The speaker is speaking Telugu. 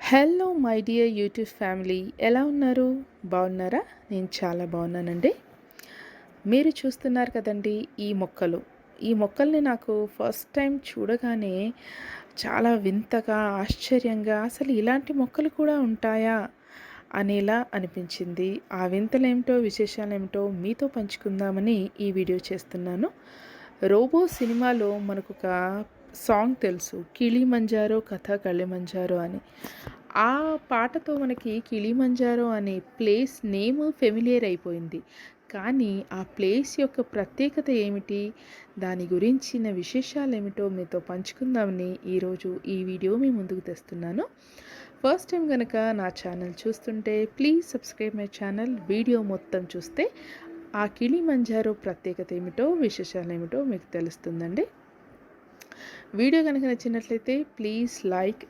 Hello my dear YouTube family, ఎలా ఉన్నారు? బాగున్నారా? నేను చాలా బాగున్నానండి. మీరు చూస్తున్నారు కదండి ఈ మొక్కల్ని నాకు ఫస్ట్ టైం చూడగానే చాలా వింతగా, ఆశ్చర్యంగా, అసలు ఇలాంటి మొక్కలు కూడా ఉంటాయా అనేలా అనిపించింది. ఆ వింతలేమిటో, విశేషాలేమిటో మీతో పంచుకుందామని ఈ వీడియో చేస్తున్నాను. రోబో సినిమాలో మనకొక సాంగ్ తెలుసు, కిళిమంజారో కథ కళిమంజారో అని. ఆ పాటతో మనకి కిళిమంజారో అనే ప్లేస్ నేమ్ ఫెమిలియర్ అయిపోయింది. కానీ ఆ ప్లేస్ యొక్క ప్రత్యేకత ఏమిటి, దాని గురించిన విశేషాలేమిటో మీతో పంచుకుందామని ఈరోజు ఈ వీడియో మీ ముందుకు తెస్తున్నాను. ఫస్ట్ టైం కనుక నా ఛానల్ చూస్తుంటే please subscribe my channel. Video మొత్తం చూస్తే ఆ కిళిమంజారో ప్రత్యేకత ఏమిటో, విశేషాలు ఏమిటో మీకు తెలుస్తుందండి. వీడియో కనుక నచ్చినట్లయితే ప్లీజ్ లైక్